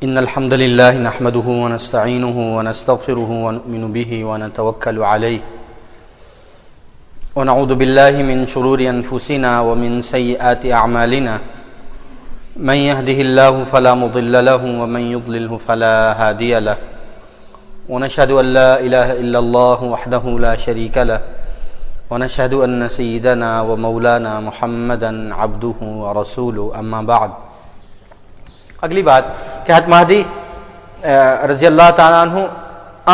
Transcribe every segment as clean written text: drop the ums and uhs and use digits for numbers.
إن الحمد لله نحمده ونستعينه ونستغفره ونؤمن به ونتوكل عليه ونعوذ بالله من شرور أنفسنا ومن سيئات أعمالنا من يهده الله فلا مضل له ومن يضلله فلا هادي له ونشهد أن لا إله إلا الله وحده لا شريك له ونشهد أن سيدنا ومولانا محمدا عبده ورسوله أما بعد. اگلی بات کہ حضرت مہدی رضی اللہ تعالیٰ عنہ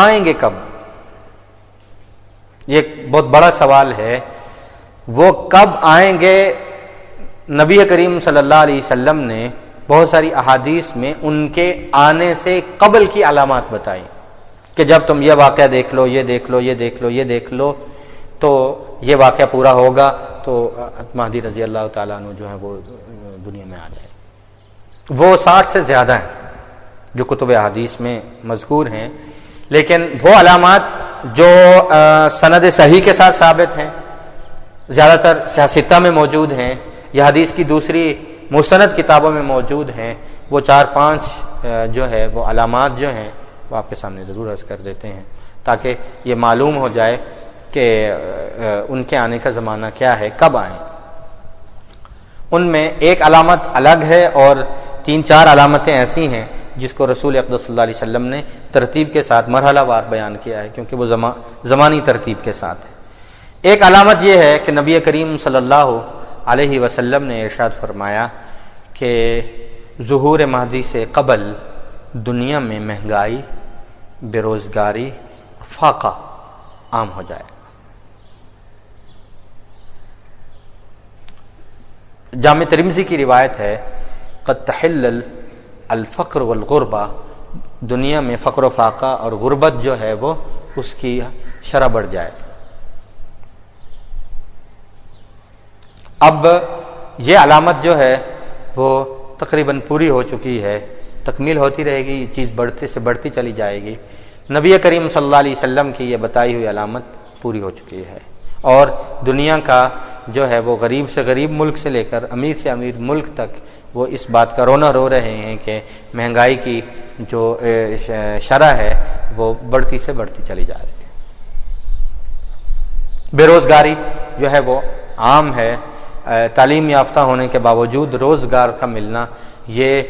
آئیں گے کب؟ یہ ایک بہت بڑا سوال ہے. وہ کب آئیں گے؟ نبی کریم صلی اللہ علیہ وسلم نے بہت ساری احادیث میں ان کے آنے سے قبل کی علامات بتائی کہ جب تم یہ واقعہ دیکھ لو، یہ دیکھ لو، یہ دیکھ لو، یہ دیکھ لو تو یہ واقعہ پورا ہوگا، تو مہدی رضی اللہ تعالیٰ عنہ جو ہے وہ دنیا میں آ جائے. وہ 60 سے زیادہ ہیں جو کتب احادیث میں مذکور ہیں، لیکن وہ علامات جو سند صحیح کے ساتھ ثابت ہیں، زیادہ تر سیاستہ میں موجود ہیں یا حدیث کی دوسری مستند کتابوں میں موجود ہیں، وہ 4-5 جو ہے وہ علامات جو ہیں وہ آپ کے سامنے ضرور عرض کر دیتے ہیں تاکہ یہ معلوم ہو جائے کہ ان کے آنے کا زمانہ کیا ہے، کب آئیں. ان میں ایک علامت الگ ہے اور 3-4 علامتیں ایسی ہیں جس کو رسول اقدس صلی اللہ علیہ وسلم نے ترتیب کے ساتھ مرحلہ وار بیان کیا ہے کیونکہ وہ زمانی ترتیب کے ساتھ ہے. ایک علامت یہ ہے کہ نبی کریم صلی اللہ علیہ وسلم نے ارشاد فرمایا کہ ظہور مہدی سے قبل دنیا میں مہنگائی، بے روزگاری، فاقہ عام ہو جائے. جامع ترمذی کی روایت ہے قد تحل الفقر والغربہ، دنیا میں فقر و فاقہ اور غربت جو ہے وہ اس کی شرح بڑھ جائے. اب یہ علامت جو ہے وہ تقریباً پوری ہو چکی ہے، تکمیل ہوتی رہے گی، یہ چیز بڑھتے سے بڑھتی چلی جائے گی. نبی کریم صلی اللہ علیہ وسلم کی یہ بتائی ہوئی علامت پوری ہو چکی ہے اور دنیا کا جو ہے وہ غریب سے غریب ملک سے لے کر امیر سے امیر ملک تک وہ اس بات کا رونا رو رہے ہیں کہ مہنگائی کی جو شرح ہے وہ بڑھتی سے بڑھتی چلی جا رہی ہے. بے روزگاری جو ہے وہ عام ہے. تعلیم یافتہ ہونے کے باوجود روزگار کا ملنا یہ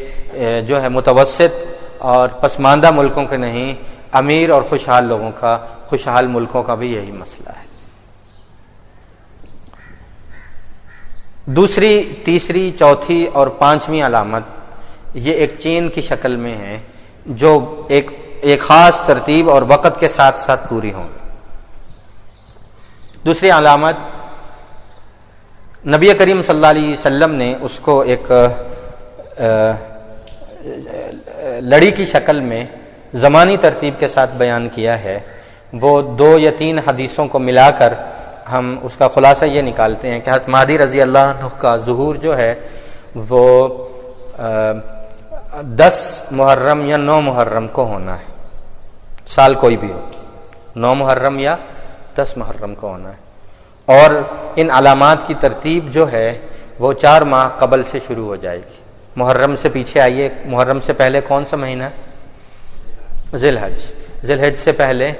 جو ہے متوسط اور پسماندہ ملکوں کے نہیں، امیر اور خوشحال لوگوں کا، خوشحال ملکوں کا بھی یہی مسئلہ ہے. دوسری، تیسری، چوتھی اور 5ویں علامت یہ ایک چین کی شکل میں ہے جو ایک خاص ترتیب اور وقت کے ساتھ ساتھ پوری ہوں گی. دوسری علامت نبی کریم صلی اللہ علیہ وسلم نے اس کو ایک لڑی کی شکل میں زمانی ترتیب کے ساتھ بیان کیا ہے. وہ 2 یا 3 حدیثوں کو ملا کر ہم اس کا خلاصہ یہ نکالتے ہیں کہ حضرت مہدی رضی اللہ عنہ کا ظہور جو ہے وہ 10 محرم یا 9 محرم کو ہونا ہے. سال کوئی بھی ہو، 9 محرم یا 10 محرم کو ہونا ہے. اور ان علامات کی ترتیب جو ہے وہ 4 ماہ قبل سے شروع ہو جائے گی. محرم سے پیچھے آئیے، محرم سے پہلے کون سا مہینہ؟ ذی الحج. ذی الحج سے پہلے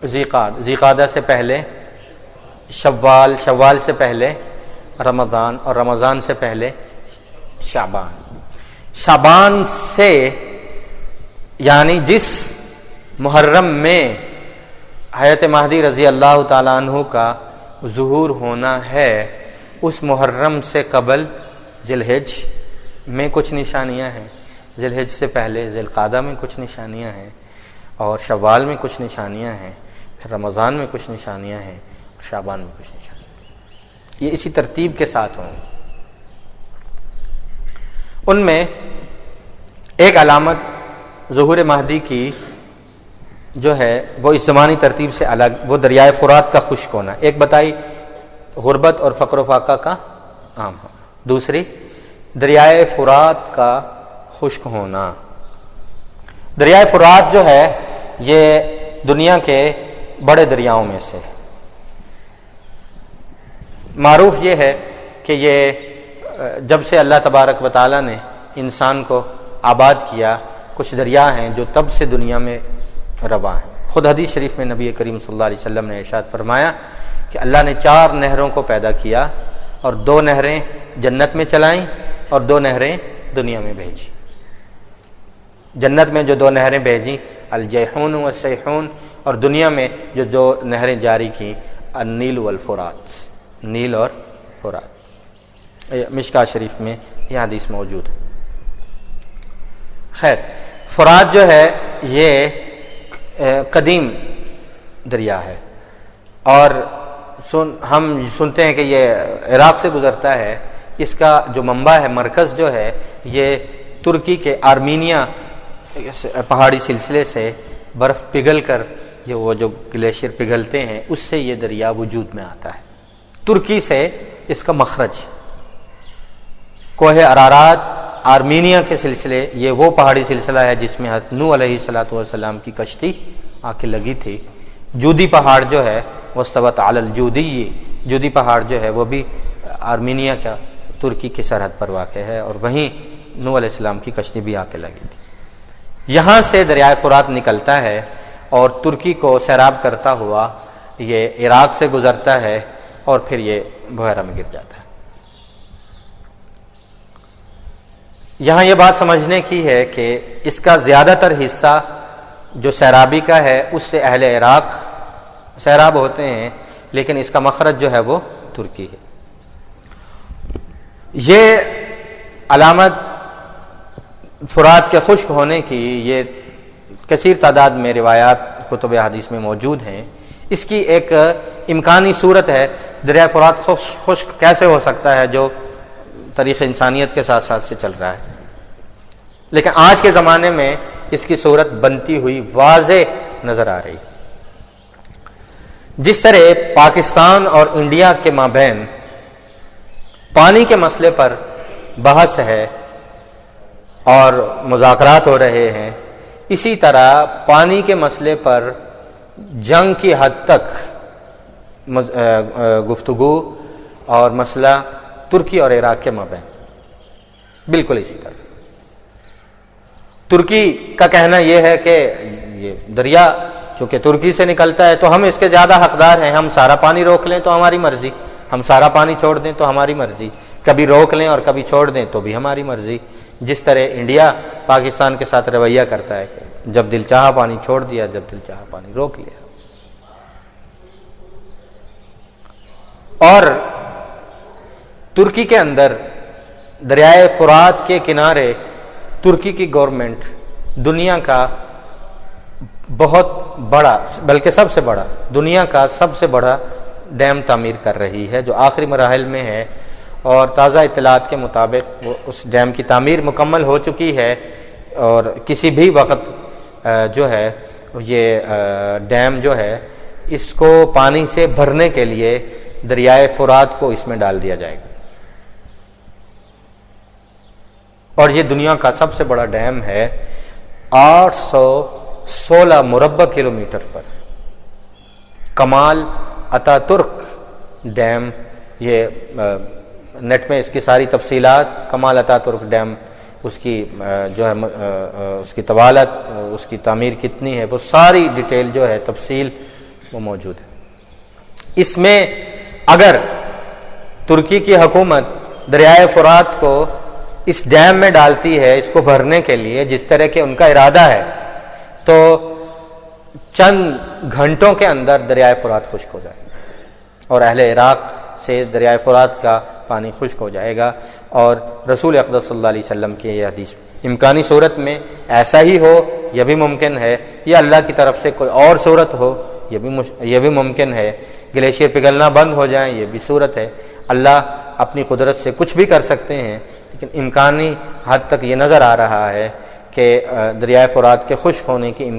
ذیقعدہ سے پہلے شوال، شوال سے پہلے رمضان اور رمضان سے پہلے شعبان. شعبان سے یعنی جس محرم میں حضرت مہدی رضی اللہ تعالیٰ عنہ کا ظہور ہونا ہے اس محرم سے قبل ذی الحج میں کچھ نشانیاں ہیں، ذی الحج سے پہلے ذی القعدہ میں کچھ نشانیاں ہیں اور شوال میں کچھ نشانیاں ہیں، پھر رمضان میں کچھ نشانیاں ہیں اور شعبان میں کچھ نشانیاں ہیں. یہ اسی ترتیب کے ساتھ ہوں. ان میں ایک علامت ظہور مہدی کی جو ہے وہ اس زمانی ترتیب سے الگ، وہ دریائے فرات کا خشک ہونا. ایک بتائی غربت اور فقر و فاقہ کا عام ہونا، دوسری دریائے فرات کا خشک ہونا. دریائے فرات جو ہے یہ دنیا کے بڑے دریاؤں میں سے معروف یہ ہے کہ یہ جب سے اللہ تبارک و تعالیٰ نے انسان کو آباد کیا، کچھ دریا ہیں جو تب سے دنیا میں رواں ہیں۔ خود حدیث شریف میں نبی کریم صلی اللہ علیہ وسلم نے ارشاد فرمایا کہ اللہ نے 4 نہروں کو پیدا کیا اور 2 نہریں جنت میں چلائیں اور 2 نہریں دنیا میں بھیجی۔ جنت میں جو 2 نہریں بھیجیں الجیحون والسیحون، اور دنیا میں جو 2 نہریں جاری کی النیل والفرات، نیل اور فرات۔ مشکاہ شریف میں یہ حدیث موجود ہے۔ خیر، فرات جو ہے یہ قدیم دریا ہے، اور ہم سنتے ہیں کہ یہ عراق سے گزرتا ہے۔ اس کا جو منبع ہے، مرکز جو ہے، یہ ترکی کے آرمینیا پہاڑی سلسلے سے برف پگھل کر، یہ وہ جو گلیشیئر پگھلتے ہیں، اس سے یہ دریا وجود میں آتا ہے۔ ترکی سے اس کا مخرج کوہ ارارات، آرمینیا کے سلسلے، یہ وہ پہاڑی سلسلہ ہے جس میں حضرت نوح علیہ الصلوۃ والسلام کی کشتی آ کے لگی تھی۔ جودی پہاڑ جو ہے واستوت علی الجودی، جودی پہاڑ جو ہے وہ بھی آرمینیا کا ترکی کی سرحد پر واقع ہے، اور وہیں نوح علیہ السلام کی کشتی بھی آ کے لگی تھی۔ یہاں سے دریائے فرات نکلتا ہے اور ترکی کو سیراب کرتا ہوا یہ عراق سے گزرتا ہے اور پھر یہ بحیرہ میں گر جاتا ہے۔ یہاں یہ بات سمجھنے کی ہے کہ اس کا زیادہ تر حصہ جو سیرابی کا ہے اس سے اہل عراق سیراب ہوتے ہیں، لیکن اس کا مخرج جو ہے وہ ترکی ہے۔ یہ علامت فرات کے خشک ہونے کی یہ کثیر تعداد میں روایات کتب حدیث میں موجود ہیں۔ اس کی ایک امکانی صورت ہے، دریائے فرات خشک کیسے ہو سکتا ہے جو تاریخ انسانیت کے ساتھ ساتھ سے چل رہا ہے، لیکن آج کے زمانے میں اس کی صورت بنتی ہوئی واضح نظر آ رہی۔ جس طرح پاکستان اور انڈیا کے مابین پانی کے مسئلے پر بحث ہے اور مذاکرات ہو رہے ہیں، اسی طرح پانی کے مسئلے پر جنگ کی حد تک گفتگو اور مسئلہ ترکی اور عراق کے مابین بالکل اسی طرح۔ ترکی کا کہنا یہ ہے کہ یہ دریا چونکہ ترکی سے نکلتا ہے تو ہم اس کے زیادہ حقدار ہیں، ہم سارا پانی روک لیں تو ہماری مرضی، ہم سارا پانی چھوڑ دیں تو ہماری مرضی، کبھی روک لیں اور کبھی چھوڑ دیں تو بھی ہماری مرضی۔ جس طرح انڈیا پاکستان کے ساتھ رویہ کرتا ہے کہ جب دل چاہا پانی چھوڑ دیا، جب دل چاہا پانی روک لیا۔ اور ترکی کے اندر دریائے فرات کے کنارے ترکی کی گورنمنٹ دنیا کا بہت بڑا، بلکہ سب سے بڑا، دنیا کا سب سے بڑا ڈیم تعمیر کر رہی ہے، جو آخری مراحل میں ہے، اور تازہ اطلاعات کے مطابق وہ اس ڈیم کی تعمیر مکمل ہو چکی ہے، اور کسی بھی وقت جو ہے یہ ڈیم جو ہے اس کو پانی سے بھرنے کے لیے دریائے فرات کو اس میں ڈال دیا جائے گا، اور یہ دنیا کا سب سے بڑا ڈیم ہے، 816 مربع کلومیٹر پر۔ کمال اتا ترک ڈیم، یہ نیٹ میں اس کی ساری تفصیلات، کمال اتا ترک ڈیم، اس کی جو ہے اس کی طوالت، اس کی تعمیر کتنی ہے، وہ ساری ڈیٹیل جو ہے تفصیل وہ موجود ہے۔ اس میں اگر ترکی کی حکومت دریائے فرات کو اس ڈیم میں ڈالتی ہے اس کو بھرنے کے لیے، جس طرح کہ ان کا ارادہ ہے، تو چند گھنٹوں کے اندر دریائے فرات خشک ہو جائے گا، اور اہل عراق سے دریائے فرات کا پانی خشک ہو جائے گا۔ اور رسول اقدس صلی اللہ علیہ وسلم کی یہ حدیث امکانی صورت میں ایسا ہی ہو یہ بھی ممکن ہے، یا اللہ کی طرف سے کوئی اور صورت ہو یہ بھی ممکن ہے، گلیشیئر پگھلنا بند ہو جائیں یہ بھی صورت ہے۔ اللہ اپنی قدرت سے کچھ بھی کر سکتے ہیں، لیکن امکانی حد تک یہ نظر آ رہا ہے کہ دریائے فرات کے خشک ہونے کی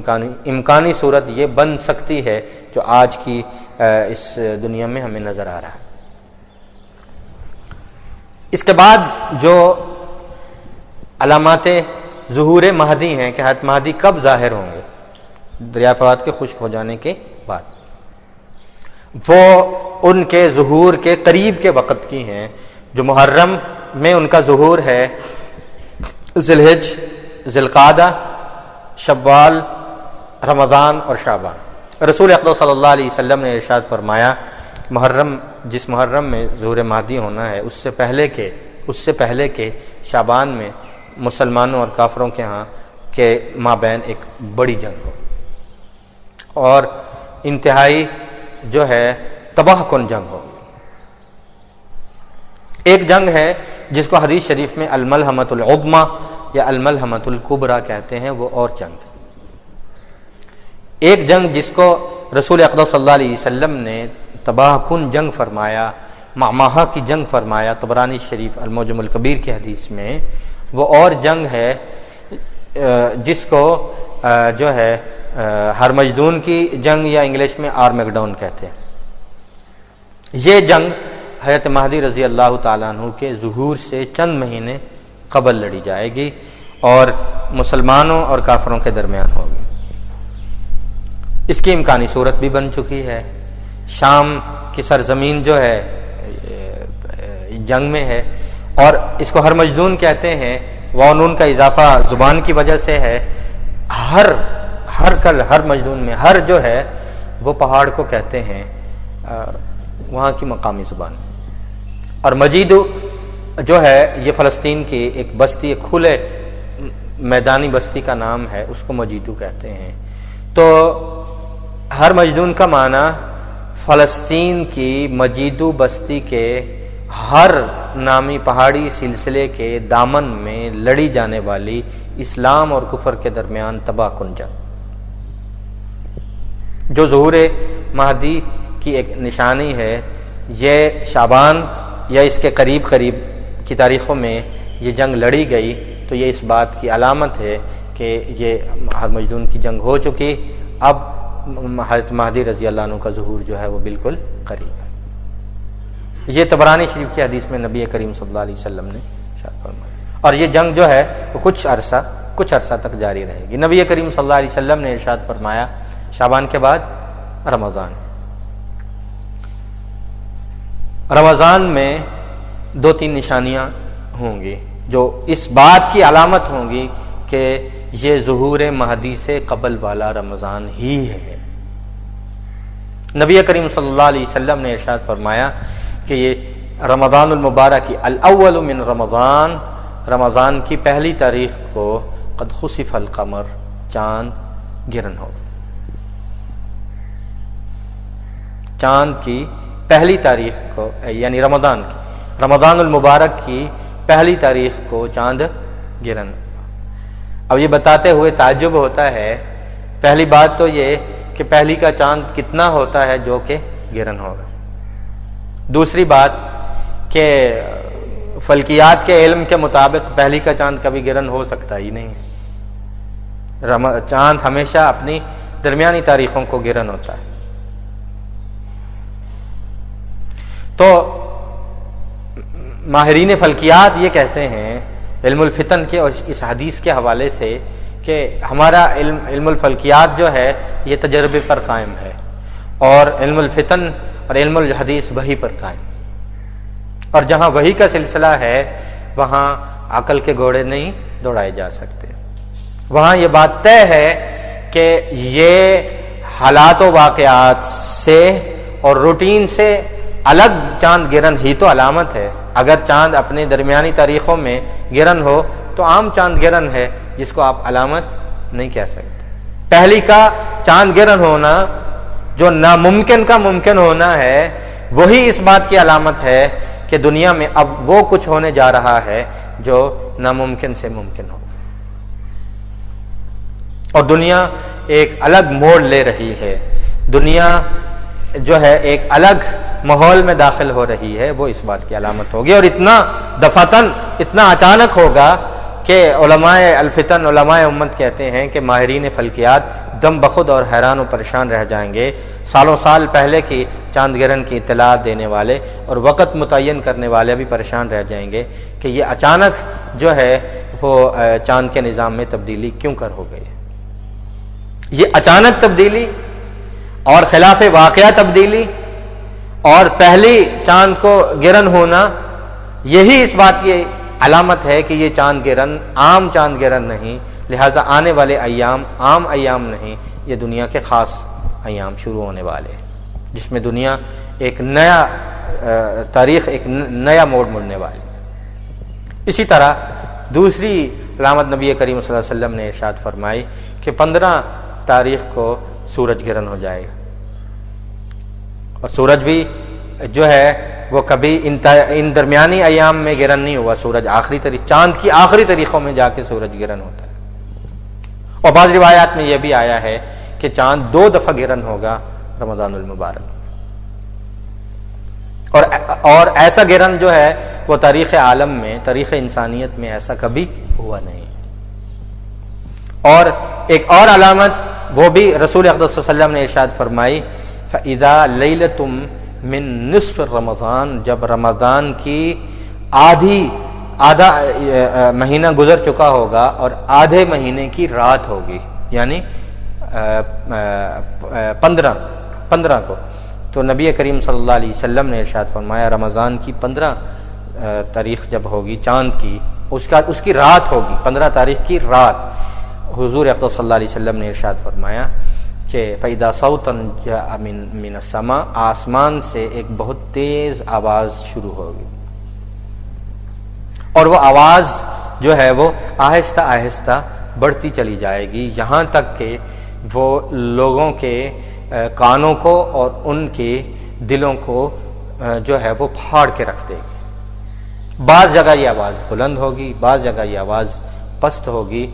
امکانی صورت یہ بن سکتی ہے جو آج کی اس دنیا میں ہمیں نظر آ رہا ہے۔ اس کے بعد جو علامات ظہور مہدی ہیں کہ حضرت مہدی کب ظاہر ہوں گے دریائے فرات کے خشک ہو جانے کے بعد، وہ ان کے ظہور کے قریب کے وقت کی ہیں۔ جو محرم میں ان کا ظہور ہے، ذی الحج ذی القعدہ، شوال، رمضان اور شعبان۔ رسول اقدس صلی اللہ علیہ وسلم نے ارشاد فرمایا جس محرم میں ظہور مہدی ہونا ہے اس سے پہلے کے شعبان میں مسلمانوں اور کافروں کے ہاں کے مابین ایک بڑی جنگ ہو، اور انتہائی جو ہے تباہ کن جنگ ہو۔ ایک جنگ ہے جس کو حدیث شریف میں الملحمۃ العظمی یا الملحمۃ الکبریٰ کہتے ہیں، وہ اور جنگ۔ ایک جنگ جس کو رسول اقدس صلی اللہ علیہ وسلم نے تباہ کن جنگ فرمایا، معمہہ کی جنگ فرمایا، طبرانی شریف المعجم الکبیر کی حدیث میں، وہ اور جنگ ہے جس کو جو ہے ہرمجدون کی جنگ یا انگلش میں آرمیگڈون کہتے ہیں۔ یہ جنگ حضرت مہدی رضی اللہ تعالیٰ عنہ کے ظہور سے چند مہینے قبل لڑی جائے گی اور مسلمانوں اور کافروں کے درمیان ہوگی۔ اس کی امکانی صورت بھی بن چکی ہے۔ شام کی سرزمین جو ہے جنگ میں ہے، اور اس کو ہرمجدون کہتے ہیں، واو نون کا اضافہ زبان کی وجہ سے ہے۔ ہر مجدون میں ہر جو ہے وہ پہاڑ کو کہتے ہیں وہاں کی مقامی زبان، اور مجیدو جو ہے یہ فلسطین کی ایک بستی، ایک کھلے میدانی بستی کا نام ہے، اس کو مجیدو کہتے ہیں۔ تو ہر مجدون کا معنی فلسطین کی مجیدو بستی کے ہر نامی پہاڑی سلسلے کے دامن میں لڑی جانے والی اسلام اور کفر کے درمیان تباہ کن جنگ، جو ظہور مہدی کی ایک نشانی ہے۔ یہ شعبان یا اس کے قریب کی تاریخوں میں یہ جنگ لڑی گئی، تو یہ اس بات کی علامت ہے کہ یہ ہر مجدون کی جنگ ہو چکی، اب حضرت مہدی رضی اللہ عنہ کا ظہور جو ہے وہ بالکل قریب ہے۔ یہ طبرانی شریف کی حدیث میں نبی کریم صلی اللہ علیہ وسلم نے ارشاد فرمایا، اور یہ جنگ جو ہے وہ کچھ عرصہ تک جاری رہے گی۔ نبی کریم صلی اللہ علیہ وسلم نے ارشاد فرمایا شعبان کے بعد رمضان میں 2-3 نشانیاں ہوں گی جو اس بات کی علامت ہوں گی کہ یہ ظہور مہدی سے قبل والا رمضان ہی ہے۔ نبی کریم صلی اللہ علیہ وسلم نے ارشاد فرمایا کہ یہ رمضان المبارک کی الاول من رمضان کی پہلی تاریخ کو قد خسف القمر، چاند گرن ہوگا۔ چاند کی پہلی تاریخ کو یعنی رمضان المبارک کی پہلی تاریخ کو چاند گرن۔ اب یہ بتاتے ہوئے تعجب ہوتا ہے، پہلی بات تو یہ کہ پہلی کا چاند کتنا ہوتا ہے جو کہ گرن ہوگا۔ دوسری بات کہ فلکیات کے علم کے مطابق پہلی کا چاند کبھی گرن ہو سکتا ہی نہیں ہے، چاند ہمیشہ اپنی درمیانی تاریخوں کو گرن ہوتا ہے۔ تو ماہرین فلکیات یہ کہتے ہیں علم الفتن کے اور اس حدیث کے حوالے سے کہ ہمارا علم الفلکیات جو ہے یہ تجربے پر قائم ہے، اور علم الفتن اور علم الحدیث وحی پر قائم، اور جہاں وحی کا سلسلہ ہے وہاں عقل کے گھوڑے نہیں دوڑائے جا سکتے۔ وہاں یہ بات طے ہے کہ یہ حالات و واقعات سے اور روٹین سے الگ چاند گرن ہی تو علامت ہے۔ اگر چاند اپنے درمیانی تاریخوں میں گرن ہو تو عام چاند گرن ہے جس کو آپ علامت نہیں کہہ سکتے۔ پہلی کا چاند گرن ہونا جو ناممکن کا ممکن ہونا ہے، وہی اس بات کی علامت ہے کہ دنیا میں اب وہ کچھ ہونے جا رہا ہے جو ناممکن سے ممکن ہو، اور دنیا ایک الگ موڑ لے رہی ہے، دنیا جو ہے ایک الگ ماحول میں داخل ہو رہی ہے، وہ اس بات کی علامت ہوگی، اور اتنا دفعتاً اتنا اچانک ہوگا کہ علماء الفتن، علماء امت کہتے ہیں کہ ماہرین فلکیات دم بخود اور حیران و پریشان رہ جائیں گے، سالوں سال پہلے کی چاند گرہن کی اطلاع دینے والے اور وقت متعین کرنے والے بھی پریشان رہ جائیں گے کہ یہ اچانک جو ہے وہ چاند کے نظام میں تبدیلی کیوں کر ہو گئی۔ یہ اچانک تبدیلی اور خلاف واقعہ تبدیلی اور پہلی چاند کو گرہن ہونا، یہی اس بات کی علامت ہے کہ یہ چاند گرہن عام چاند گرہن نہیں، لہٰذا آنے والے ایام عام ایام نہیں، یہ دنیا کے خاص ایام شروع ہونے والے ہیں، جس میں دنیا ایک نیا تاریخ، ایک نیا موڑ مڑنے والی۔ اسی طرح دوسری علامت نبی کریم صلی اللہ علیہ وسلم نے ارشاد فرمائی کہ 15 تاریخ کو سورج گرہن ہو جائے گا، اور سورج بھی جو ہے وہ کبھی ان درمیانی ایام میں گرہن نہیں ہوا، سورج آخری تاریخ، چاند کی آخری تاریخوں میں جا کے سورج گرہن ہوتا ہے۔ اور بعض روایات میں یہ بھی آیا ہے کہ چاند 2 دفعہ گرہن ہوگا رمضان المبارک، اور ایسا گرہن جو ہے وہ تاریخ عالم میں، تاریخ انسانیت میں ایسا کبھی ہوا نہیں۔ اور ایک اور علامت وہ بھی رسول اقدس صلی اللہ علیہ وسلم نے ارشاد فرمائی، فَإِذَا لَيْلَةٌ من نصف رمضان، جب رمضان کی آدھا مہینہ گزر چکا ہوگا اور آدھے مہینے کی رات ہوگی، یعنی 15 کو، تو نبی کریم صلی اللہ علیہ وسلم نے ارشاد فرمایا رمضان کی 15 تاریخ جب ہوگی چاند کی، اس کی رات ہوگی، 15 تاریخ کی رات، حضور اقدس صلی اللہ علیہ وسلم نے ارشاد فرمایا کہ فَإِذَا صَوْتًا جَاءَ مِنَ السَّمَاءِ، آسمان سے ایک بہت تیز آواز شروع ہوگی، اور وہ آواز جو ہے وہ آہستہ آہستہ بڑھتی چلی جائے گی، یہاں تک کہ وہ لوگوں کے کانوں کو اور ان کے دلوں کو جو ہے وہ پھاڑ کے رکھ دے گی۔ بعض جگہ یہ آواز بلند ہوگی، بعض جگہ یہ آواز پست ہوگی۔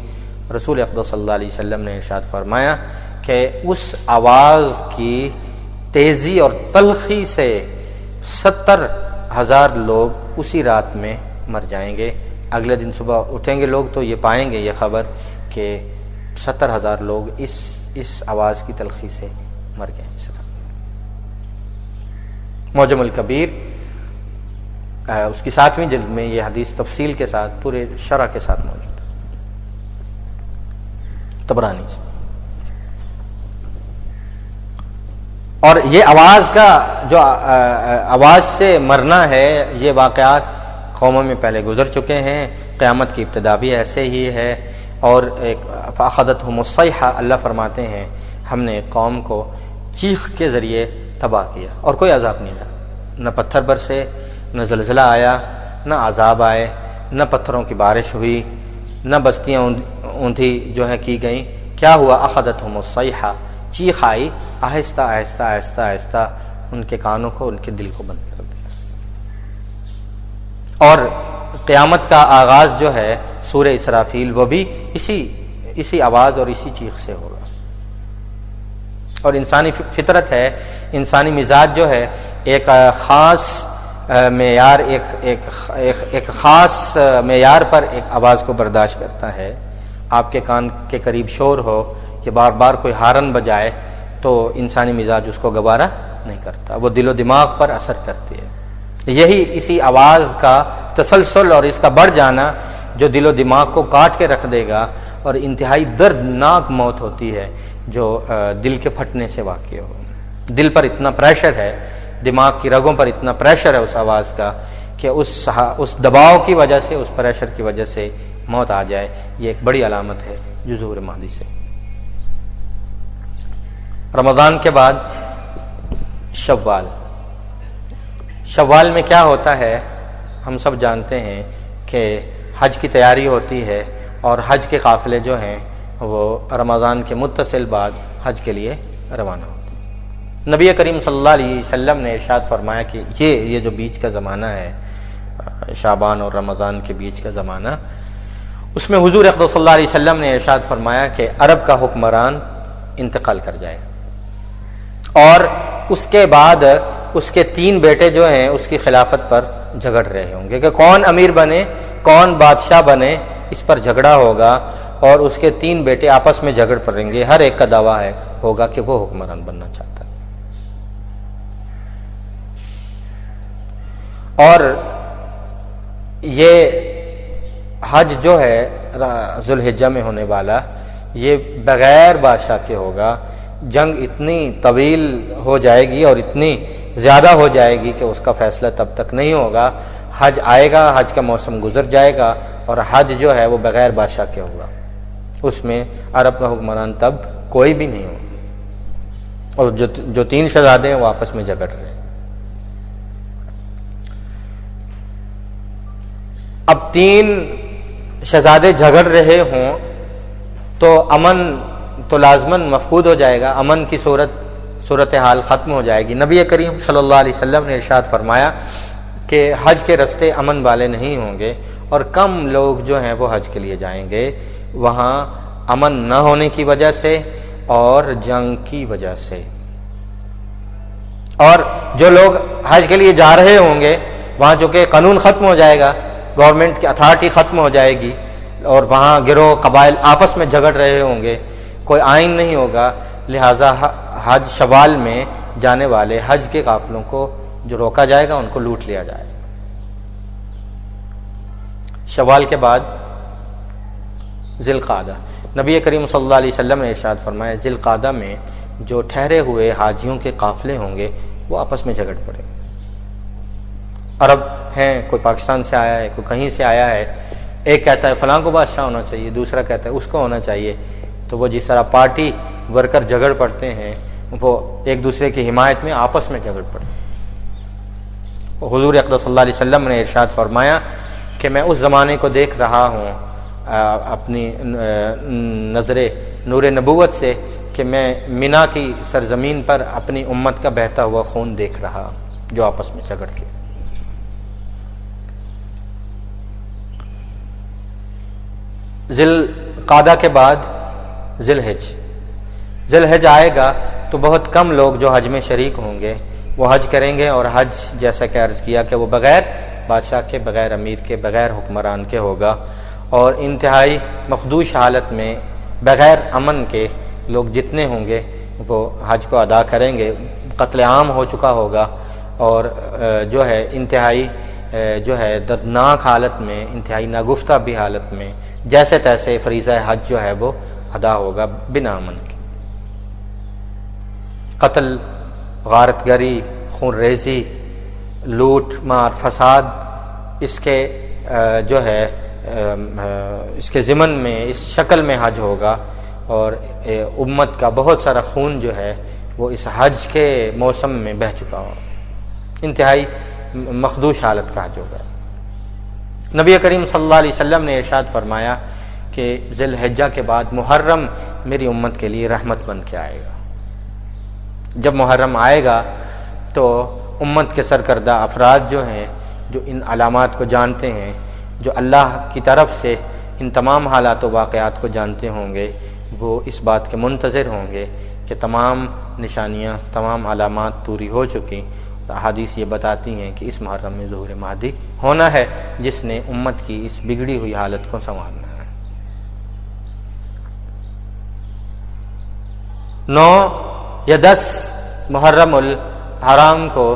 رسول اقدس صلی اللہ علیہ وسلم نے ارشاد فرمایا کہ اس آواز کی تیزی اور تلخی سے 70,000 لوگ اسی رات میں مر جائیں گے۔ اگلے دن صبح اٹھیں گے لوگ تو یہ پائیں گے یہ خبر کہ 70,000 لوگ اس آواز کی تلخی سے مر گئے۔ معجم الکبیر اس کی 7ویں جلد میں یہ حدیث تفصیل کے ساتھ پورے شرح کے ساتھ موجود ہے، طبرانی سے۔ اور یہ آواز کا جو آواز سے مرنا ہے، یہ واقعات قوموں میں پہلے گزر چکے ہیں، قیامت کی ابتدا بھی ایسے ہی ہے۔ اور ایک فاخذتهم الصیحہ، اللہ فرماتے ہیں ہم نے قوم کو چیخ کے ذریعے تباہ کیا، اور کوئی عذاب نہیں آیا، نہ پتھر برسے، نہ زلزلہ آیا، نہ عذاب آئے، نہ پتھروں کی بارش ہوئی، نہ بستیاں اوندھی جو ہیں کی گئیں۔ کیا ہوا؟ اخذتهم الصیحہ، چیخ آئی، آہستہ آہستہ آہستہ آہستہ ان کے کانوں کو، ان کے دل کو بند کر دیا۔ اور قیامت کا آغاز جو ہے سورہ اسرافیل، وہ بھی اسی آواز اور اسی چیخ سے ہوگا۔ اور انسانی فطرت ہے، انسانی مزاج جو ہے ایک خاص معیار، ایک خاص معیار پر ایک آواز کو برداشت کرتا ہے۔ آپ کے کان کے قریب شور ہو، کہ بار بار کوئی ہارن بجائے تو انسانی مزاج اس کو گوارا نہیں کرتا، وہ دل و دماغ پر اثر کرتی ہے۔ یہی اسی آواز کا تسلسل اور اس کا بڑھ جانا جو دل و دماغ کو کاٹ کے رکھ دے گا، اور انتہائی دردناک موت ہوتی ہے جو دل کے پھٹنے سے واقع ہو۔ دل پر اتنا پریشر ہے، دماغ کی رگوں پر اتنا پریشر ہے اس آواز کا کہ اس دباؤ کی وجہ سے، اس پریشر کی وجہ سے موت آ جائے، یہ ایک بڑی علامت ہے ظہور مہدی سے۔ رمضان کے بعد شوال میں کیا ہوتا ہے؟ ہم سب جانتے ہیں کہ حج کی تیاری ہوتی ہے، اور حج کے قافلے جو ہیں وہ رمضان کے متصل بعد حج کے لیے روانہ ہوتے ہیں۔ نبی کریم صلی اللہ علیہ وسلم نے ارشاد فرمایا کہ یہ جو بیچ کا زمانہ ہے، شعبان اور رمضان کے بیچ کا زمانہ، اس میں حضور اقدس صلی اللہ علیہ وسلم نے ارشاد فرمایا کہ عرب کا حکمران انتقال کر جائے، اور اس کے بعد اس کے 3 بیٹے جو ہیں اس کی خلافت پر جھگڑ رہے ہوں گے کہ کون امیر بنے، کون بادشاہ بنے، اس پر جھگڑا ہوگا، اور اس کے 3 بیٹے آپس میں جھگڑ پڑیں گے، ہر ایک کا دعویٰ ہوگا کہ وہ حکمران بننا چاہتا ہے۔ اور یہ حج جو ہے ذوالحجہ میں ہونے والا، یہ بغیر بادشاہ کے ہوگا۔ جنگ اتنی طویل ہو جائے گی اور اتنی زیادہ ہو جائے گی کہ اس کا فیصلہ تب تک نہیں ہوگا۔ حج آئے گا، حج کا موسم گزر جائے گا، اور حج جو ہے وہ بغیر بادشاہ کے ہوگا۔ اس میں عرب کا حکمران تب کوئی بھی نہیں ہو، اور جو 3 شہزادے ہیں وہ آپس میں جھگڑ رہے ہیں۔ اب 3 شہزادے جھگڑ رہے ہوں تو امن تو لازماً مفقود ہو جائے گا، امن کی صورتحال ختم ہو جائے گی۔ نبی کریم صلی اللہ علیہ وسلم نے ارشاد فرمایا کہ حج کے رستے امن والے نہیں ہوں گے، اور کم لوگ جو ہیں وہ حج کے لیے جائیں گے، وہاں امن نہ ہونے کی وجہ سے اور جنگ کی وجہ سے۔ اور جو لوگ حج کے لیے جا رہے ہوں گے وہاں چونکہ قانون ختم ہو جائے گا، گورنمنٹ کی اتھارٹی ختم ہو جائے گی، اور وہاں گروہ قبائل آپس میں جھگڑ رہے ہوں گے، کوئی آئین نہیں ہوگا، لہٰذا حج شوال میں جانے والے حج کے قافلوں کو جو روکا جائے گا ان کو لوٹ لیا جائے گا۔ شوال کے بعد ذی القعدہ، نبی کریم صلی اللہ علیہ وسلم نے ارشاد فرمایا ذی القعدہ میں جو ٹھہرے ہوئے حاجیوں کے قافلے ہوں گے وہ آپس میں جھگڑ پڑے۔ عرب ہیں، کوئی پاکستان سے آیا ہے، کوئی کہیں سے آیا ہے، ایک کہتا ہے فلاں کو بادشاہ ہونا چاہیے، دوسرا کہتا ہے اس کو ہونا چاہیے، تو وہ جس طرح پارٹی ورکر جھگڑ پڑتے ہیں وہ ایک دوسرے کی حمایت میں آپس میں جھگڑ پڑے۔ حضور اقدس صلی اللہ علیہ وسلم نے ارشاد فرمایا کہ میں اس زمانے کو دیکھ رہا ہوں اپنی نظر نور نبوت سے کہ میں مینا کی سرزمین پر اپنی امت کا بہتا ہوا خون دیکھ رہا جو آپس میں جھگڑ کے۔ ذی القعدہ کے بعد ذی الحج آئے گا تو بہت کم لوگ جو حج میں شریک ہوں گے وہ حج کریں گے، اور حج جیسا کہ عرض کیا کہ وہ بغیر بادشاہ کے، بغیر امیر کے، بغیر حکمران کے ہوگا، اور انتہائی مخدوش حالت میں بغیر امن کے لوگ جتنے ہوں گے وہ حج کو ادا کریں گے۔ قتل عام ہو چکا ہوگا، اور جو ہے انتہائی جو ہے دردناک حالت میں، انتہائی ناگفتہ بھی حالت میں جیسے تیسے فریضہ حج جو ہے وہ ادا ہوگا بنا امن کے۔ قتل، غارت گری، خون ریزی، لوٹ مار، فساد، اس کے جو ہے اس کے ضمن میں اس شکل میں حج ہوگا، اور امت کا بہت سارا خون جو ہے وہ اس حج کے موسم میں بہہ چکا ہو، انتہائی مخدوش حالت کا حج ہوگا۔ نبی کریم صلی اللہ علیہ وسلم نے ارشاد فرمایا کہ ذی الحجہ کے بعد محرم میری امت کے لیے رحمت بن کے آئے گا۔ جب محرم آئے گا تو امت کے سرکردہ افراد جو ہیں، جو ان علامات کو جانتے ہیں، جو اللہ کی طرف سے ان تمام حالات و واقعات کو جانتے ہوں گے، وہ اس بات کے منتظر ہوں گے کہ تمام نشانیاں، تمام علامات پوری ہو چکی۔ احادیث یہ بتاتی ہیں کہ اس محرم میں ظہور مہدی ہونا ہے، جس نے امت کی اس بگڑی ہوئی حالت کو سنوارنا ہے۔ 9 یا 10 محرم الحرام کو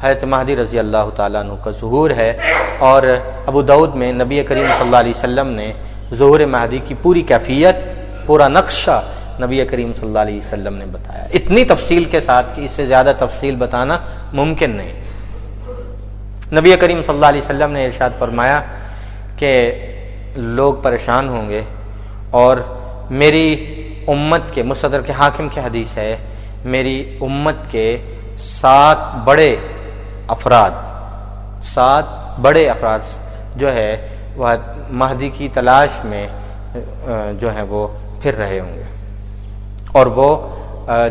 حضرت مہدی رضی اللہ تعالیٰ عنہ کا ظہور ہے، اور ابو داؤد میں نبی کریم صلی اللہ علیہ وسلم نے ظہور مہدی کی پوری کیفیت، پورا نقشہ نبی کریم صلی اللہ علیہ وسلم نے بتایا، اتنی تفصیل کے ساتھ کہ اس سے زیادہ تفصیل بتانا ممکن نہیں۔ نبی کریم صلی اللہ علیہ وسلم نے ارشاد فرمایا کہ لوگ پریشان ہوں گے، اور میری امت کے، مستدرک حاکم کی حدیث ہے، میری امت کے 7 بڑے افراد جو ہے وہ مہدی کی تلاش میں جو ہے وہ پھر رہے ہوں گے، اور وہ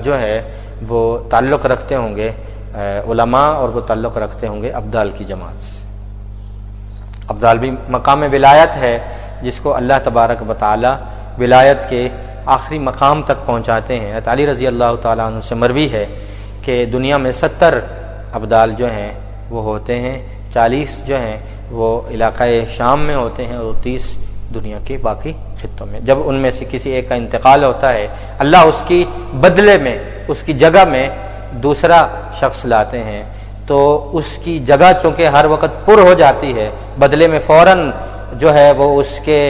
جو ہے وہ تعلق رکھتے ہوں گے علماء، اور وہ تعلق رکھتے ہوں گے ابدال کی جماعت سے۔ ابدال بھی مقام ولایت ہے، جس کو اللہ تبارک و تعالی ولایت کے آخری مقام تک پہنچاتے ہیں۔ علی رضی اللہ تعالیٰ عنہ سے مروی ہے کہ دنیا میں 70 ابدال جو ہیں وہ ہوتے ہیں، 40 جو ہیں وہ علاقہ شام میں ہوتے ہیں، اور 30 دنیا کے باقی خطوں میں۔ جب ان میں سے کسی ایک کا انتقال ہوتا ہے، اللہ اس کی بدلے میں، اس کی جگہ میں دوسرا شخص لاتے ہیں، تو اس کی جگہ چونکہ ہر وقت پر ہو جاتی ہے، بدلے میں فوراً جو ہے وہ اس کے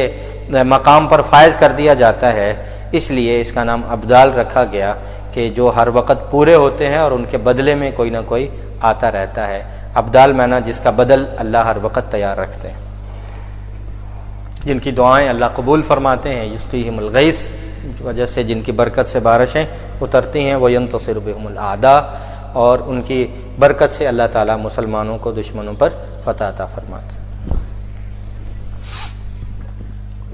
مقام پر فائز کر دیا جاتا ہے، اس لیے اس کا نام ابدال رکھا گیا کہ جو ہر وقت پورے ہوتے ہیں اور ان کے بدلے میں کوئی نہ کوئی آتا رہتا ہے۔ ابدال مانا جس کا بدل اللہ ہر وقت تیار رکھتے ہیں۔ جن کی دعائیں اللہ قبول فرماتے ہیں، یسقیہم الغیث، کی وجہ سے جن کی برکت سے بارشیں اترتی ہیں، وینتصر بہم الاعداء، اور ان کی برکت سے اللہ تعالیٰ مسلمانوں کو دشمنوں پر فتح عطا فرماتے ہیں۔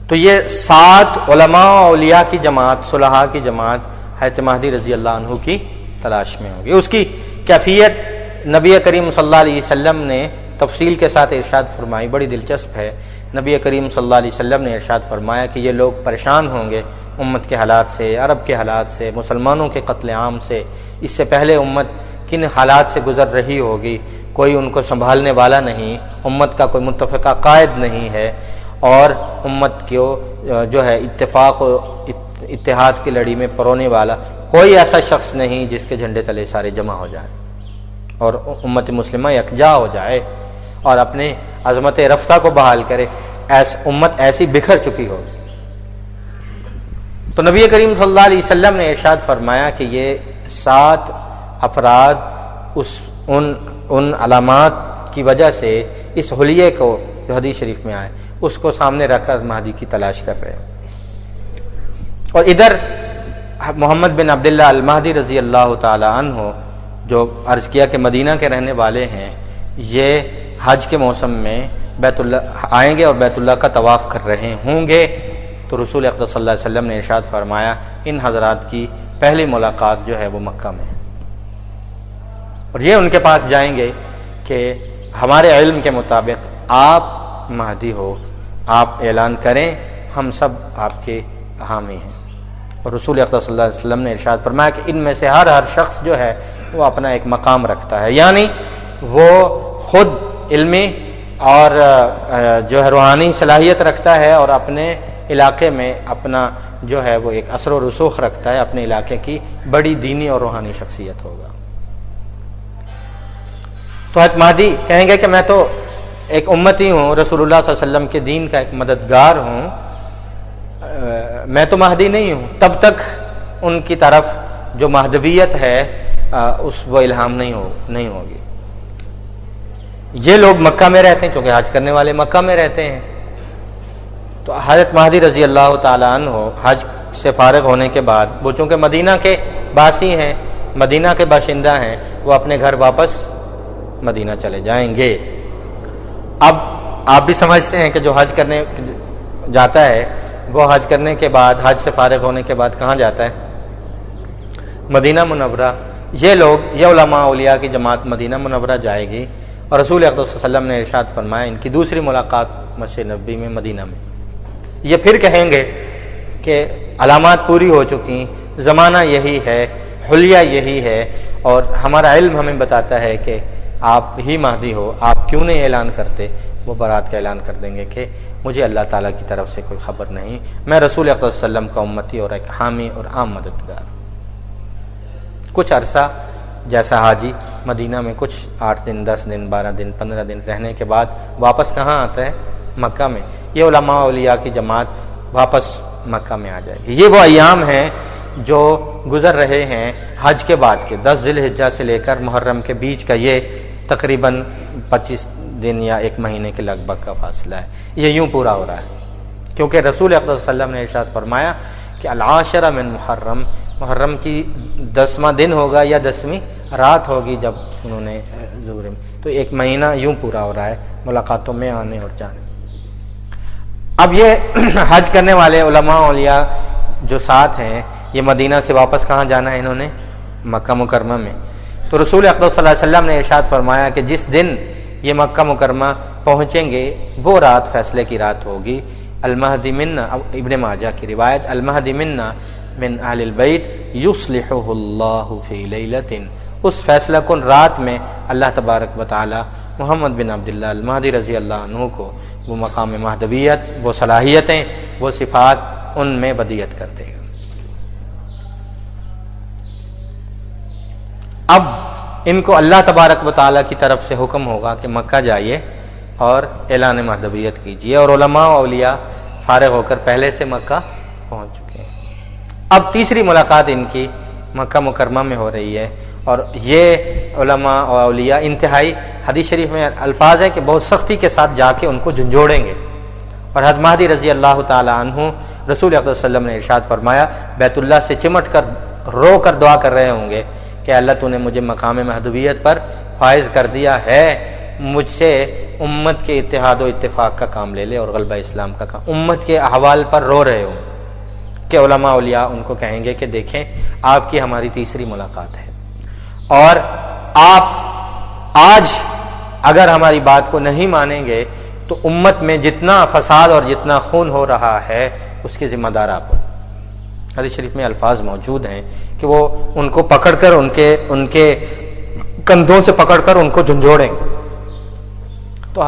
تو یہ 7 علماء و اولیاء کی جماعت، صلحاء کی جماعت حضرت مہدی رضی اللہ عنہ کی تلاش میں ہوگی۔ اس کی کیفیت نبی کریم صلی اللہ علیہ وسلم نے تفصیل کے ساتھ ارشاد فرمائی، بڑی دلچسپ ہے۔ نبی کریم صلی اللہ علیہ وسلم نے ارشاد فرمایا کہ یہ لوگ پریشان ہوں گے امت کے حالات سے، عرب کے حالات سے، مسلمانوں کے قتل عام سے۔ اس سے پہلے امت کن حالات سے گزر رہی ہوگی، کوئی ان کو سنبھالنے والا نہیں، امت کا کوئی متفقہ قائد نہیں ہے، اور امت کو جو ہے اتفاق و اتحاد کی لڑی میں پرونے والا کوئی ایسا شخص نہیں جس کے جھنڈے تلے سارے جمع ہو جائیں اور امت مسلمہ یکجا ہو جائے اور اپنے عظمت رفتہ کو بحال کرے۔ امت ایسی بکھر چکی ہوگی۔ تو نبی کریم صلی اللہ علیہ وسلم نے ارشاد فرمایا کہ یہ 7 افراد ان علامات کی وجہ سے اس حلیے کو جو حدیث شریف میں آئے اس کو سامنے رکھ کر مہدی کی تلاش کر رہے ہیں۔ اور ادھر محمد بن عبداللہ المہدی رضی اللہ تعالی عنہ جو عرض کیا کہ مدینہ کے رہنے والے ہیں، یہ حج کے موسم میں بیت اللہ آئیں گے اور بیت اللہ کا طواف کر رہے ہوں گے۔ تو رسول اقدس صلی اللہ علیہ وسلم نے ارشاد فرمایا ان حضرات کی پہلی ملاقات جو ہے وہ مکہ میں ہے، اور یہ ان کے پاس جائیں گے کہ ہمارے علم کے مطابق آپ مہدی ہو، آپ اعلان کریں، ہم سب آپ کے حامی ہیں۔ اور رسول اقدس صلی اللہ علیہ وسلم نے ارشاد فرمایا کہ ان میں سے ہر شخص جو ہے وہ اپنا ایک مقام رکھتا ہے، یعنی وہ خود علمی اور جو ہے روحانی صلاحیت رکھتا ہے اور اپنے علاقے میں اپنا جو ہے وہ ایک اثر و رسوخ رکھتا ہے، اپنے علاقے کی بڑی دینی اور روحانی شخصیت ہوگا۔ تو حضرت مہدی کہیں گے کہ میں تو ایک امتی ہوں، رسول اللہ صلی اللہ علیہ وسلم کے دین کا ایک مددگار ہوں، میں تو مہدی نہیں ہوں۔ تب تک ان کی طرف جو مہدویت ہے وہ الہام نہیں ہوگی۔ یہ لوگ مکہ میں رہتے ہیں، چونکہ حج کرنے والے مکہ میں رہتے ہیں، تو حضرت مہدی رضی اللہ تعالی عنہ حج سے فارغ ہونے کے بعد وہ چونکہ مدینہ کے باسی ہیں، مدینہ کے باشندہ ہیں، وہ اپنے گھر واپس مدینہ چلے جائیں گے۔ اب آپ بھی سمجھتے ہیں کہ جو حج کرنے جاتا ہے وہ حج کرنے کے بعد، حج سے فارغ ہونے کے بعد کہاں جاتا ہے؟ مدینہ منورہ۔ یہ لوگ، یہ علماء اولیاء کی جماعت مدینہ منورہ جائے گی، اور رسول اقدس صلی اللہ علیہ وسلم نے ارشاد فرمایا ان کی دوسری ملاقات مسجد نبوی میں، مدینہ میں۔ یہ پھر کہیں گے کہ علامات پوری ہو چکی، زمانہ یہی ہے، حلیہ یہی ہے، اور ہمارا علم ہمیں بتاتا ہے کہ آپ ہی مہدی ہو، آپ کیوں نہیں اعلان کرتے؟ وہ برات کا اعلان کر دیں گے کہ مجھے اللہ تعالیٰ کی طرف سے کوئی خبر نہیں، میں رسول اقدس صلی اللہ علیہ وسلم کا امتی اور ایک حامی اور عام مددگار۔ کچھ عرصہ جیسا حاجی مدینہ میں کچھ 8 دن، 10 دن، 12 دن، 15 دن رہنے کے بعد واپس کہاں آتا ہے؟ مکہ میں۔ یہ علماء اولیاء کی جماعت واپس مکہ میں آ جائے گی۔ یہ وہ ایام ہیں جو گزر رہے ہیں حج کے بعد کے 10 ذی الحجہ سے لے کر محرم کے بیچ کا یہ تقریباً 25 دن یا 1 مہینے کے لگ بھگ کا فاصلہ ہے۔ یہ یوں پورا ہو رہا ہے کیونکہ رسول اقدس صلی اللہ علیہ وسلم نے ارشاد فرمایا کہ العاشرہ من محرم، محرم کی 10واں دن ہوگا یا 10ویں رات ہوگی جب انہوں نے ظہور میں، تو 1 مہینہ یوں پورا ہو رہا ہے ملاقاتوں میں آنے اور جانے۔ اب یہ حج کرنے والے علماء اولیاء جو ساتھ ہیں، یہ مدینہ سے واپس کہاں جانا ہے انہوں نے؟ مکہ مکرمہ میں۔ تو رسول اقدس صلی اللہ علیہ وسلم نے ارشاد فرمایا کہ جس دن یہ مکہ مکرمہ پہنچیں گے وہ رات فیصلے کی رات ہوگی۔ المہدی منا، ابن ماجہ کی روایت، المہدی منا من اہل البیت یصلحہ اللہ فی لیلۃ، اس فیصلہ کن رات میں اللہ تبارک و تعالی محمد بن عبداللہ المہدی رضی اللہ عنہ کو وہ مقام مہدویت، وہ صلاحیتیں، وہ صفات ان میں بدیت کر دے گا۔ اب ان کو اللہ تبارک و تعالی کی طرف سے حکم ہوگا کہ مکہ جائیے اور اعلان مہدویت کیجیے، اور علماء و اولیاء فارغ ہو کر پہلے سے مکہ پہنچ چکے ہیں۔ اب تیسری ملاقات ان کی مکہ مکرمہ میں ہو رہی ہے، اور یہ علماء و اولیاء انتہائی، حدیث شریف میں الفاظ ہے کہ بہت سختی کے ساتھ جا کے ان کو جھنجھوڑیں گے اور حضرت مہدی رضی اللہ تعالی عنہ رسول اکرم صلی اللہ علیہ وسلم نے ارشاد فرمایا بیت اللہ سے چمٹ کر رو کر دعا کر رہے ہوں گے کہ اللہ تو نے مجھے مقام محدویت پر فائز کر دیا ہے، مجھ سے امت کے اتحاد و اتفاق کا کام لے لے اور غلبہ اسلام کا کام۔ امت کے احوال پر رو رہے ہوں کہ علماء اولیاء ان کو کہیں گے کہ دیکھیں آپ کی ہماری تیسری ملاقات ہے، اور آپ آج اگر ہماری بات کو نہیں مانیں گے تو امت میں جتنا فساد اور جتنا خون ہو رہا ہے اس کے ذمہ دار آپ ہیں۔ حدیث شریف میں الفاظ موجود ہیں کہ وہ ان کو پکڑ کر ان کے کندھوں سے پکڑ کر ان کو جھنجھوڑیں گے۔ تو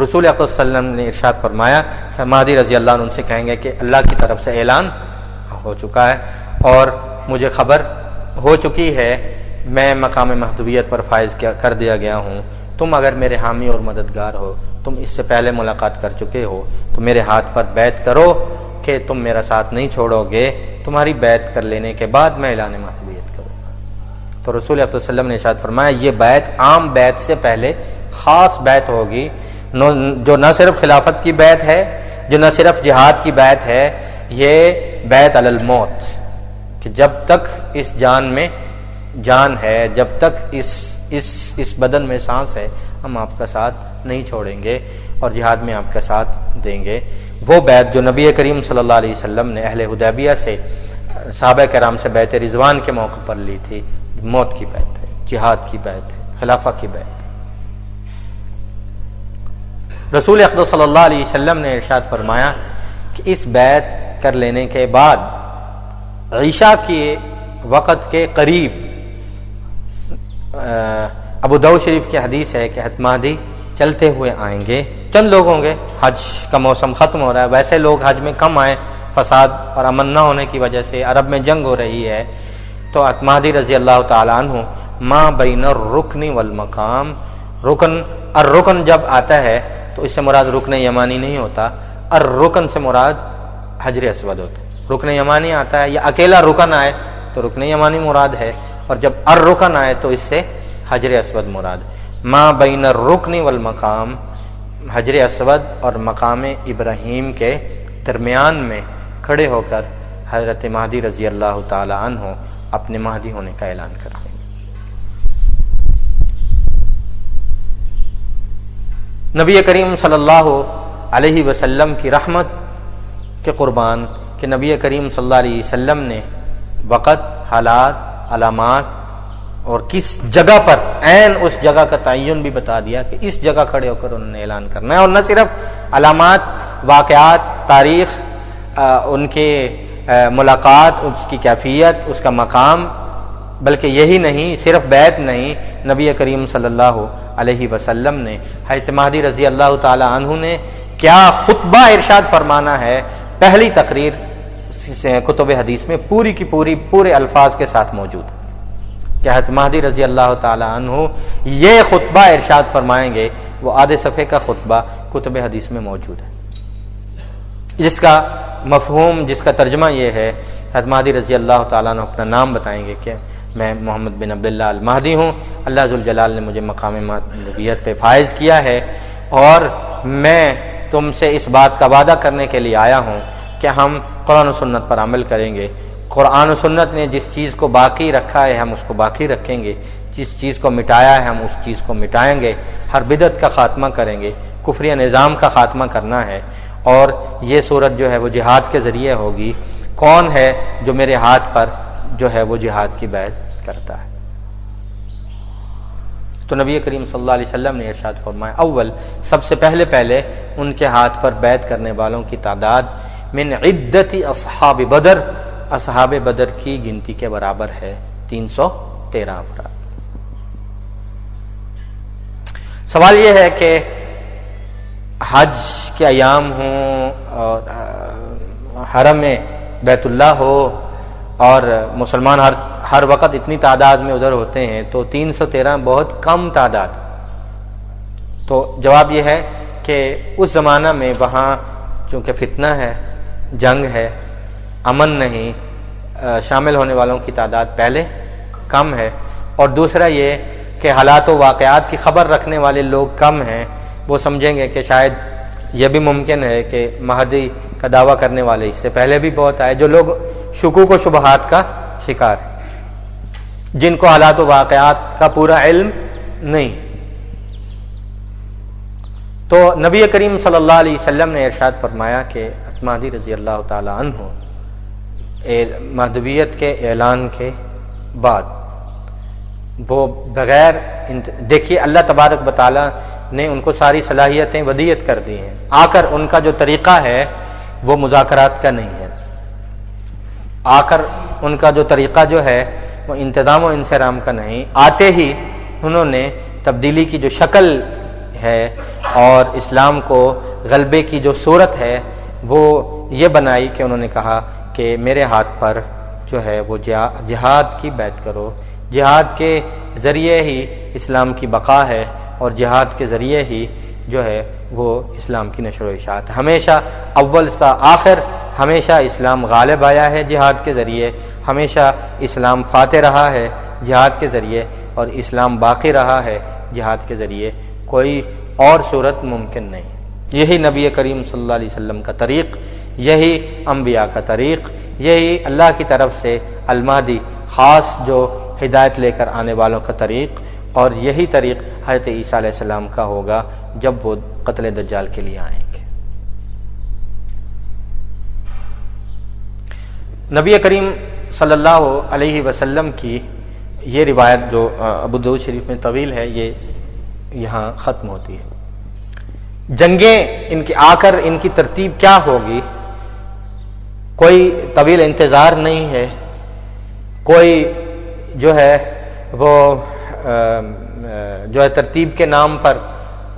رسول اکرم صلی اللہ علیہ وسلم نے ارشاد فرمایا کہ مہدی رضی اللہ عنہ ان سے کہیں گے کہ اللہ کی طرف سے اعلان ہو چکا ہے اور مجھے خبر ہو چکی ہے، میں مقام محدویت پر فائز کر دیا گیا ہوں، تم اگر میرے حامی اور مددگار ہو، تم اس سے پہلے ملاقات کر چکے ہو، تو میرے ہاتھ پر بیعت کرو کہ تم میرا ساتھ نہیں چھوڑو گے، تمہاری بیعت کر لینے کے بعد میں اعلان محدویت کروں گا۔ تو رسول اکرم صلی اللہ علیہ وسلم نے ارشاد فرمایا یہ بیعت عام بیعت سے پہلے خاص بیعت ہوگی، جو نہ صرف خلافت کی بیعت ہے، جو نہ صرف جہاد کی بیعت ہے، یہ بیعت علی الموت، کہ جب تک اس جان میں جان ہے، جب تک اس بدن میں سانس ہے، ہم آپ کا ساتھ نہیں چھوڑیں گے اور جہاد میں آپ کا ساتھ دیں گے۔ وہ بیعت جو نبی کریم صلی اللہ علیہ وسلم نے اہل حدیبیہ سے صحابہ کرام سے بیعت رضوان کے موقع پر لی تھی، موت کی بیعت ہے، جہاد کی بیعت ہے، خلافہ کی بیعت ہے۔ رسول اقدس صلی اللہ علیہ وسلم نے ارشاد فرمایا کہ اس بیعت کر لینے کے بعد عشاء کے وقت کے قریب ابو داؤد شریف کی حدیث ہے کہ حضرت مہدی چلتے ہوئے آئیں گے، چند لوگ ہوں گے، حج کا موسم ختم ہو رہا ہے، ویسے لوگ حج میں کم آئے، فساد اور امن نہ ہونے کی وجہ سے عرب میں جنگ ہو رہی ہے، تو حضرت مہدی رضی اللہ تعالی عنہ ما بین الرکن والمقام، الرکن جب آتا ہے تو اس سے مراد رکن یمانی نہیں ہوتا، الرکن سے مراد حجر اسود ہوتا ہے۔ رکن یمانی آتا ہے یا اکیلا رکن آئے تو رکن یمانی مراد ہے، اور جب الرکن آئے تو اس سے حجر اسود مراد۔ ما بین الرکن والمقام، حجر اسود اور مقام ابراہیم کے درمیان میں کھڑے ہو کر حضرت مہدی رضی اللہ تعالی عنہ اپنے مہدی ہونے کا اعلان کرتے ہیں۔ نبی کریم صلی اللہ علیہ وسلم کی رحمت کے قربان کہ نبی کریم صلی اللہ علیہ وسلم نے وقت، حالات، علامات اور کس جگہ پر، عین اس جگہ کا تعین بھی بتا دیا کہ اس جگہ کھڑے ہو کر انہوں نے اعلان کرنا ہے، اور نہ صرف علامات، واقعات، تاریخ، ان کے ملاقات، اس کی کیفیت، اس کا مقام، بلکہ یہی نہیں، صرف بیعت نہیں، نبی کریم صلی اللہ علیہ وسلم نے حضرت مہدی رضی اللہ تعالی عنہ نے کیا خطبہ ارشاد فرمانا ہے، پہلی تقریر کتب حدیث میں پوری کی پورے الفاظ کے ساتھ موجود ہے کہ حضرت مہدی رضی اللہ تعالی عنہ یہ خطبہ ارشاد فرمائیں گے، وہ آدھے صفحے کا خطبہ کتب حدیث میں موجود ہے، جس کا مفہوم، جس کا ترجمہ یہ ہے، حضرت مہدی رضی اللہ تعالیٰ عنہ اپنا نام بتائیں گے کہ میں محمد بن عبداللہ المہدی ہوں، اللہ ذوالجلال نے مجھے مقام محدویت پہ فائز کیا ہے، اور میں تم سے اس بات کا وعدہ کرنے کے لیے آیا ہوں کہ ہم قرآن و سنت پر عمل کریں گے، قرآن و سنت نے جس چیز کو باقی رکھا ہے ہم اس کو باقی رکھیں گے، جس چیز کو مٹایا ہے ہم اس چیز کو مٹائیں گے، ہر بدعت کا خاتمہ کریں گے، کفریہ نظام کا خاتمہ کرنا ہے، اور یہ صورت جو ہے وہ جہاد کے ذریعے ہوگی۔ کون ہے جو میرے ہاتھ پر جو ہے وہ جہاد کی بیعت کرتا ہے؟ تو نبی کریم صلی اللہ علیہ وسلم نے ارشاد فرمایا، اول سب سے پہلے ان کے ہاتھ پر بیعت کرنے والوں کی تعداد من عدت اصحاب بدر، اصحاب بدر کی گنتی کے برابر ہے، 313 افراد۔ سوال یہ ہے کہ حج کے ایام ہوں اور حرم میں بیت اللہ ہو اور مسلمان ہر وقت اتنی تعداد میں ادھر ہوتے ہیں، تو 313 بہت کم تعداد۔ تو جواب یہ ہے کہ اس زمانہ میں وہاں چونکہ فتنہ ہے، جنگ ہے، امن نہیں، شامل ہونے والوں کی تعداد پہلے کم ہے، اور دوسرا یہ کہ حالات و واقعات کی خبر رکھنے والے لوگ کم ہیں، وہ سمجھیں گے کہ شاید یہ بھی ممکن ہے کہ مہدی کا دعویٰ کرنے والے اس سے پہلے بھی بہت آئے جو لوگ شکوک و شبہات کا شکار ہیں، جن کو حالات و واقعات کا پورا علم نہیں۔ تو نبی کریم صلی اللہ علیہ وسلم نے ارشاد فرمایا کہ مہدی رضی اللہ تعالی عنہ مہدویت کے اعلان کے بعد وہ بغیر دیکھیے اللہ تبارک و تعالی نے ان کو ساری صلاحیتیں ودیت کر دی ہیں، آ کر ان کا جو طریقہ ہے وہ مذاکرات کا نہیں ہے، آ کر ان کا جو طریقہ جو ہے وہ انتظام و انصرام کا نہیں، آتے ہی انہوں نے تبدیلی کی جو شکل ہے اور اسلام کو غلبے کی جو صورت ہے وہ یہ بنائی کہ انہوں نے کہا کہ میرے ہاتھ پر جو ہے وہ جہاد کی بیعت کرو، جہاد کے ذریعے ہی اسلام کی بقا ہے اور جہاد کے ذریعے ہی جو ہے وہ اسلام کی نشر و اشاعت، ہمیشہ اول تا آخر ہمیشہ اسلام غالب آیا ہے جہاد کے ذریعے، ہمیشہ اسلام فاتح رہا ہے جہاد کے ذریعے اور اسلام باقی رہا ہے جہاد کے ذریعے، کوئی اور صورت ممکن نہیں۔ یہی نبی کریم صلی اللہ علیہ وسلم کا طریق، یہی انبیاء کا طریق، یہی اللہ کی طرف سے المہدی خاص جو ہدایت لے کر آنے والوں کا طریق، اور یہی طریق حضرت عیسیٰ علیہ السلام کا ہوگا جب وہ قتل دجال کے لیے آئیں گے۔ نبی کریم صلی اللہ علیہ وسلم کی یہ روایت جو ابو داؤد شریف میں طویل ہے یہ یہاں ختم ہوتی ہے۔ جنگیں ان کی آ کر ان کی ترتیب کیا ہوگی، کوئی طویل انتظار نہیں ہے، کوئی جو ہے وہ جو ہے ترتیب کے نام پر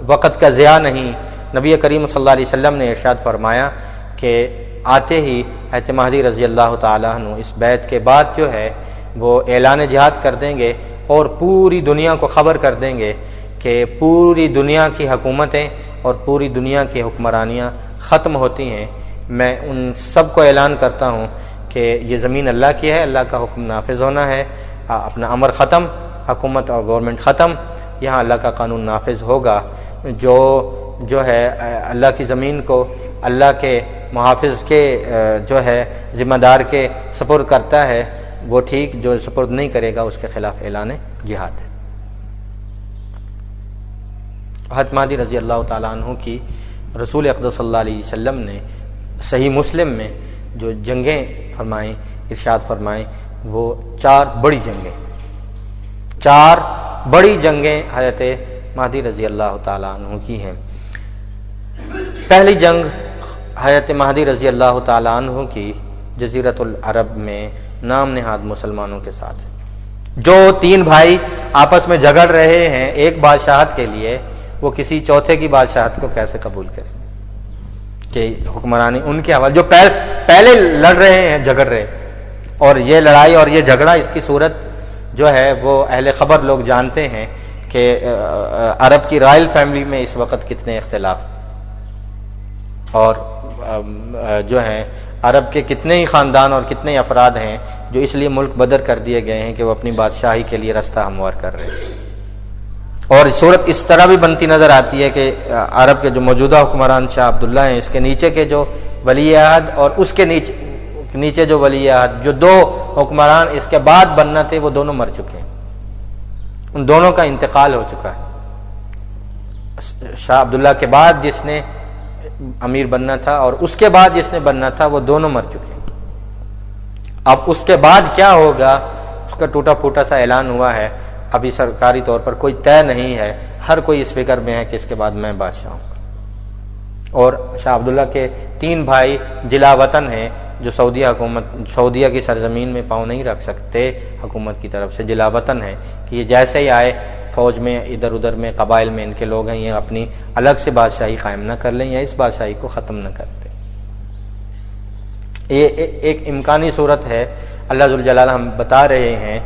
وقت کا ضیاع نہیں۔ نبی کریم صلی اللہ علیہ وسلم نے ارشاد فرمایا کہ آتے ہی حضرت مہدی رضی اللہ تعالیٰ عنہ اس بیعت کے بعد جو ہے وہ اعلان جہاد کر دیں گے اور پوری دنیا کو خبر کر دیں گے کہ پوری دنیا کی حکومتیں اور پوری دنیا کی حکمرانیاں ختم ہوتی ہیں۔ میں ان سب کو اعلان کرتا ہوں کہ یہ زمین اللہ کی ہے، اللہ کا حکم نافذ ہونا ہے، اپنا امر ختم، حکومت اور گورنمنٹ ختم، یہاں اللہ کا قانون نافذ ہوگا۔ جو ہے اللہ کی زمین کو اللہ کے محافظ کے جو ہے ذمہ دار کے سپرد کرتا ہے وہ ٹھیک، جو سپرد نہیں کرے گا اس کے خلاف اعلان جہاد ہے۔ حضرت مہدی رضی اللہ تعالیٰ عنہ کی رسول اقدس صلی اللہ علیہ وسلم نے صحیح مسلم میں جو جنگیں فرمائیں، ارشاد فرمائیں، وہ چار بڑی جنگیں حضرت مہدی رضی اللہ تعالیٰ عنہ کی ہیں۔ پہلی جنگ حضرت مہدی رضی اللہ تعالیٰ عنہ کی جزیرۃ العرب میں نام نہاد مسلمانوں کے ساتھ، جو تین بھائی آپس میں جھگڑ رہے ہیں ایک بادشاہت کے لیے، وہ کسی چوتھے کی بادشاہت کو کیسے قبول کریں کہ حکمرانی ان کے حوالے، جو پہلے لڑ رہے ہیں جھگڑ رہے، اور یہ لڑائی اور یہ جھگڑا اس کی صورت جو ہے وہ اہل خبر لوگ جانتے ہیں کہ عرب کی رائل فیملی میں اس وقت کتنے اختلاف اور جو ہیں عرب کے کتنے ہی خاندان اور کتنے افراد ہیں جو اس لیے ملک بدر کر دیے گئے ہیں کہ وہ اپنی بادشاہی کے لیے رستہ ہموار کر رہے ہیں۔ اور صورت اس طرح بھی بنتی نظر آتی ہے کہ عرب کے جو موجودہ حکمران شاہ عبداللہ ہیں، اس کے نیچے کے جو ولی عہد اور اس کے نیچے جو ولی عہد، جو دو حکمران اس کے بعد بننا تھے، وہ دونوں مر چکے ہیں، ان دونوں کا انتقال ہو چکا ہے۔ شاہ عبداللہ کے بعد جس نے امیر بننا تھا اور اس کے بعد جس نے بننا تھا، وہ دونوں مر چکے ہیں۔ اب اس کے بعد کیا ہوگا اس کا ٹوٹا پھوٹا سا اعلان ہوا ہے، ابھی سرکاری طور پر کوئی طے نہیں ہے، ہر کوئی اس فکر میں ہے کہ اس کے بعد میں بادشاہ ہوں۔ اور شاہ عبداللہ کے تین بھائی جلا وطن ہیں جو سعودیہ کی سرزمین میں پاؤں نہیں رکھ سکتے، حکومت کی طرف سے جلا وطن ہے کہ یہ جیسے ہی آئے فوج میں ادھر ادھر میں قبائل میں ان کے لوگ ہیں، یہ اپنی الگ سے بادشاہی قائم نہ کر لیں یا اس بادشاہی کو ختم نہ کر دیں۔ یہ ایک امکانی صورت ہے، اللہ ذوالجلال ہم بتا رہے ہیں